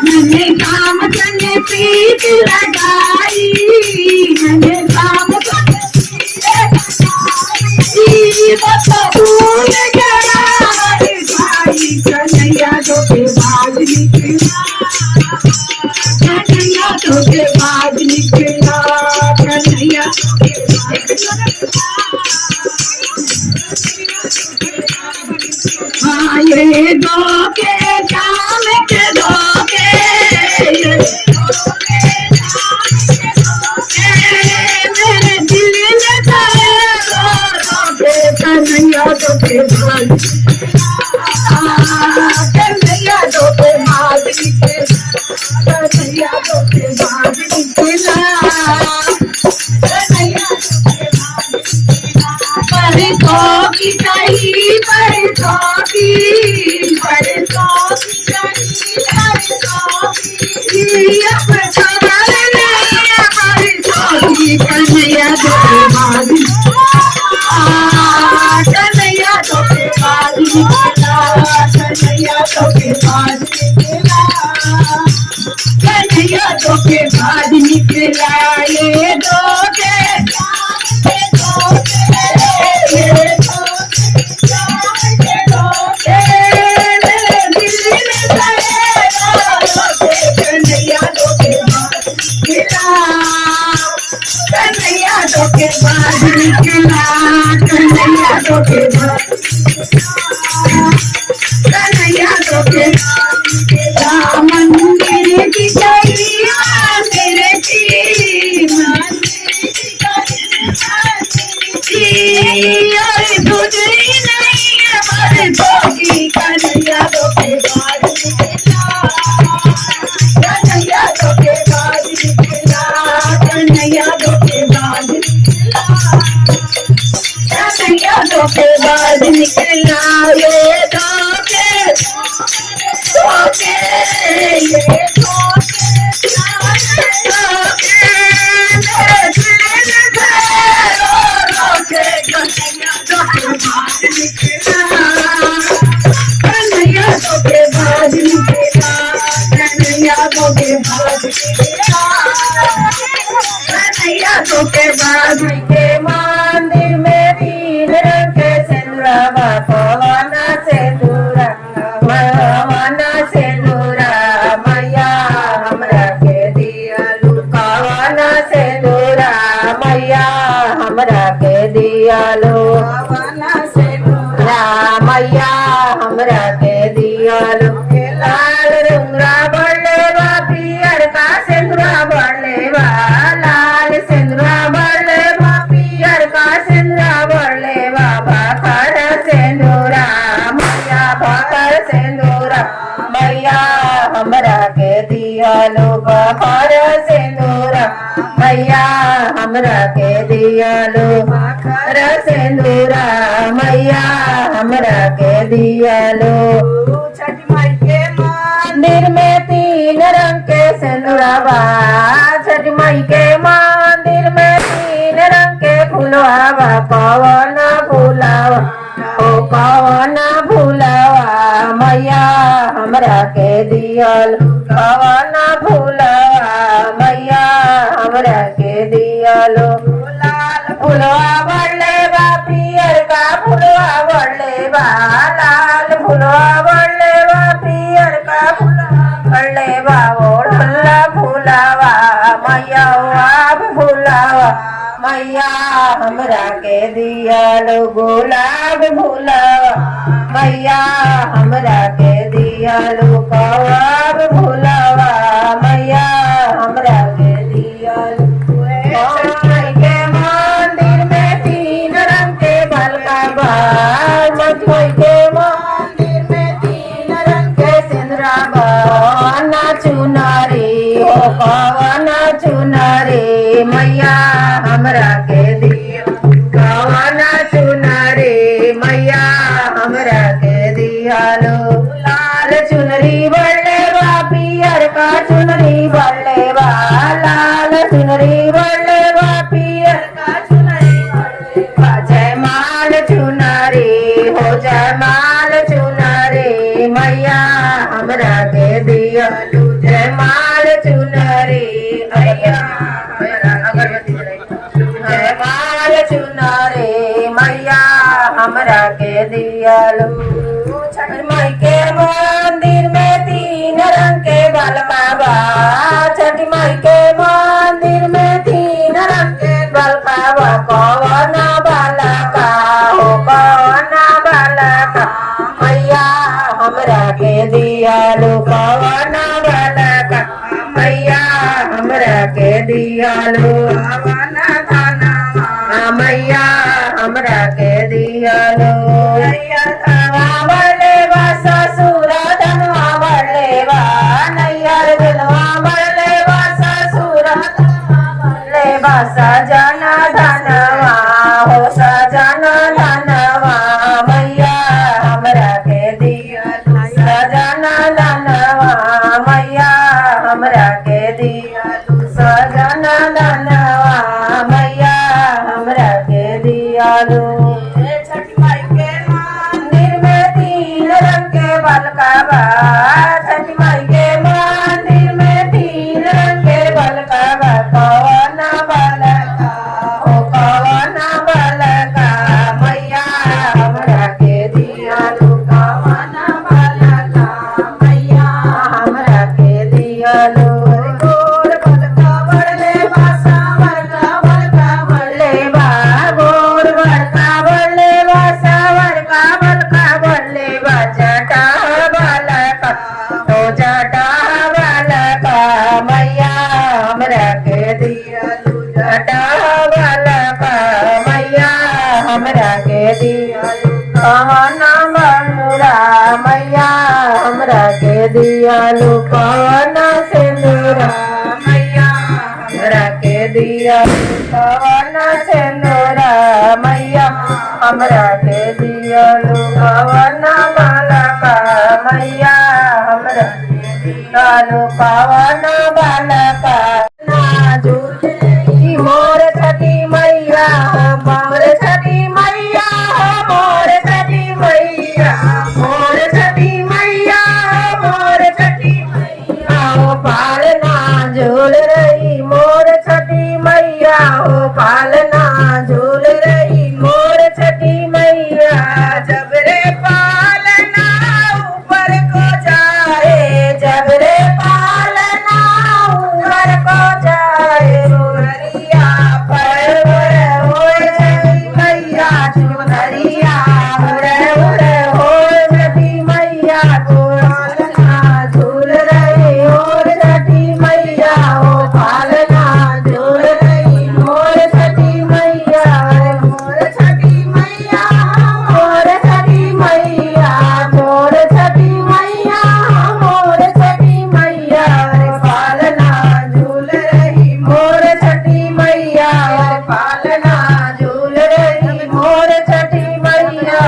मैंने काम करने प्रीत लगाई, मैंने काम भूल गया भाई कन्हैया धोखेबाज निकला, कन्हैया धोखेबाज निकला, कन्हैया हाँ ये धोखे काम के धोखे, मेरे दिल में कन्हैया धोखेबाज, कन्हैया धोखेबाज निकला, कन्हैया धोखेबाज निकला, कन्हैया परसों की सही परसों की परसों की अब खबर नहीं परसों की, कन्हैया धोखेबाज, कन्हैया धोखेबाज निकला, कन्हैया धोखेबाज निकला, कन्हैया धोखेबाज निकला, ये धोखे कन्हैया धोखेबाज निकला, कन्हैया धोखेबाज, कन्हैया धोखेबाज निकला, मंदिर की गई मंदिर की, और गुजरी नहीं परसों की, कन्हैया धोखेबाज निकला, कन्हैया धोखेबाज निकला, कन्हैया धोखेबाज निकला, कन्हैया धोखेबाज निकला, ये धोखे धोखे ये धोखे धोखे मेरे दिल में धोखे, कन्हैया धोखेबाज निकला, कन्हैया धोखेबाज निकला, कन्हैया धोखेबाज निकला, कन्हैया धोखेबाज के मंदिर में तीन रंग के सिंदूरा पवन सिंदूरा मैया हमरा के दियालु पवन सिंदूरा मैया हमरा के दियालु पवन सिंदूरा मैया हमरा के दियालु लाल रुंगरा बढ़ले बा पियर का सिंदूरा बढ़ले बा, लाल सिंदूरा बढ़ले बा पियर का सिंदूरा बढ़ले बा, भाखर सिंदूरा मैया भाखर सिंदूरा मैया हमरा के दियालु भाखर सिंदूरा मैया हमरा के दियालु भाखर सिंदूरा मैया हमरा के दियालु। छठी माई के मंदिर में तीन रंग के सिंदूरा बा, छठी माई के मंदिर में तीन रंग के फूलवा बा, कवन फूलवा ओ कवन फूलवा मैया हमरा के दियल, कवन फूलवा मैया हमरा के दियल, लाल फूलवा बढ़ले बा पियर का फूलवा बढ़ले बा, लाल फूलवा बढ़ले बा पियर का फूलवा बढ़ले बा, ओढ़ला फूलवा मैया आप फूलवा मैया हमरा के दियालु गुलाब फूलवा मैया हमरा के दियालु कवाब फूलवा मैया हमरा के दियालु। के मंदिर में तीन रंग के भलका बाल, मछुई के मंदिर में तीन रंग के सिंदूरा बा, चुनारी हो पवन चुनारी मैया हमरा के दिया, कवन चुनारी मैया हमरा के दियालो, लाल चुनरी बढ़ले बा पियर का चुनरी बढ़ले बा, लाल चुनरी बढ़ले बा पियर का चुनरी बढ़ले बा, जयमाल चुनरी हो जयमाल चुनरी मैया हमरा के दियालु जयमाल चुनरी मैया अगरबत्ती जयमाल चुनरी मैया हमरा के दियालु छठ माई के मंदिर में 3 रंग के बलका बा छठ माई के मंदिर में 3 रंग के बलका बा कौन बलका हो कौन बलका मैया हमरा के दियालु कौन बलका मैया हमरा के दियालु कौन धनवा मैया हमरा के दियालु बड़ले बा ससुर धनवा बड़ले बा नैयर धनवा बड़ले बा ससुर बड़ले बा सजन धनवा हो सजन धनवा मैया हमरा के दियालु सजन धनवा मैया हमरा के दियालु सजन धनवा मैया हमरा के दियालु छठ माई के मंदिर में 3 रंग के बलका बा छठ माई के मंदिर में 3 रंग के बलका बा कौन बलका हो कौन बलका मैया हमरा के दियालु कौन बलका मैया हमरा के दियालु गोर बलका बड़ले बा सावर का बलका बड़ले बा गोर बलका बड़ले बा सावर का बलका बड़ले बा जटा बलका तो जटा बलका मैया हमरा के दियालु जटा बलका मैया हमरा के दियालु कौन बनुरा मैया हमरा के दियालु कौन सिंदूरा मैया हमरा के दियालु कौन सिंदूरा मैया हमरा के दियालु कौन बलका मैया हमरा के दियालु कौन बलका नाजुले मोर छठी मैया मोर छठी मैया मोर छठी मैया मोर छठी मैया मोर छठी मैया ओ पालना झूल रही मोर छठी मैया ओ पालना झूल रही मोर छठी मैया जब रे पालना ऊपर को जाए जब रे पालना ऊपर को जाए चुनरिया पर होए छठी मैया चुनरिया उड़े होए छठी मैया पालना झूल रही मोर छठी मैया ओ पालना झूल रही मोर छठी मैया मोर छठी मैया मोर छठी मैया मोर छठी मैया मोर छठी मैया पालना झूल रही मोर छठी मैया पालना झूल रही मोर छठी मैया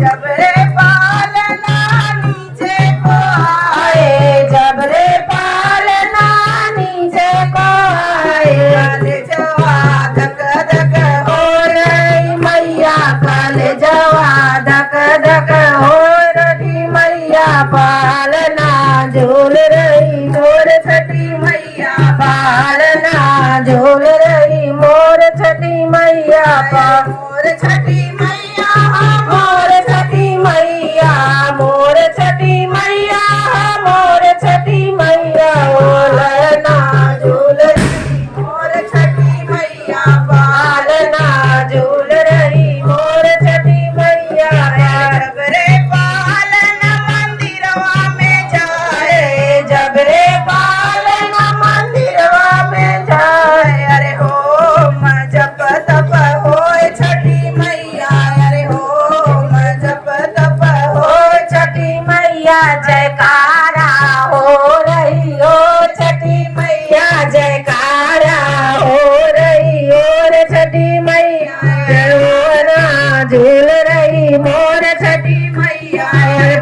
जब रे पालना नीचे को आए जब रे पालना नीचे को आए जवा धक धक हो रही मैया कल जवा धक धक हो रही मैया पालना झूल रही मोर छठी मैया पालना झूल रही मोर छठी मैया मोर छठी मैया मोर छठी मैया मोर छठी मैया मोर छठी मैया ओलना झूल रही मोर छठी मैया पालना झूल रही मोर छठी मैया जब रे पालना मंदिरवा में जाए जब रे पालना मंदिरवा में जाए अरे हो जप तप होए छठी मैया अरे हो जप तप होए छठी मैया जयकारा हो रही हो छठी मैया जयकारा हो रही और छठी मैया झूल रही मोर छठी मैया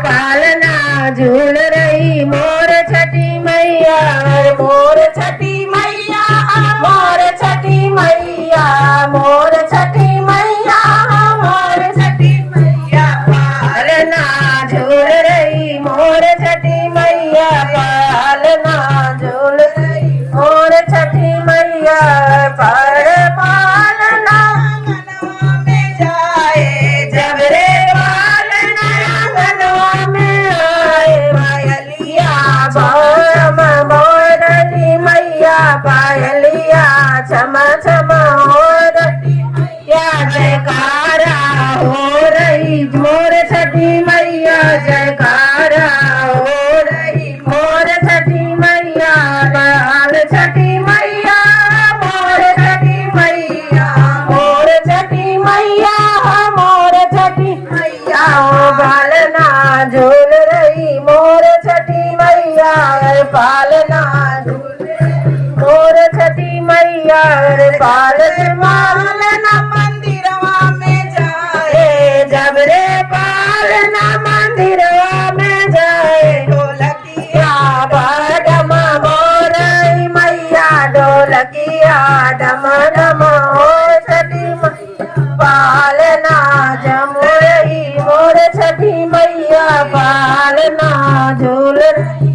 पालना झूल रही मोर छठी मैया मोर छठी मैया मोर छठी मैया मोर छठी मैया मोर छठी मैया पालना झूल रही मोर छठी छठी मैया पालना झूल रही मोर छठी मैया पर पालना आंगनवा में जाए जब रे पालना आंगनवा में आए पायलिया भोरम मोरली मैया पायलिया छम छम हो रही या जयकारा हो रही मोर छठी मैया जयकारा हो रही मोर छठी मैया बाल छठी मैया मोर छठी मैया मोर छठी मैया मोर छठी मैया ओ बालना झूल रही मोर छठी मैया पालना झूल मोर छठी मैया पालना मंदिरवा में जाए जब रे पालना मंदिरवा में जाए ढोलकिया डम मोरई मैया ढोलकिया डम डम हो छठी मैया पालना जम रही मोर छठी मैया पालना झूल रही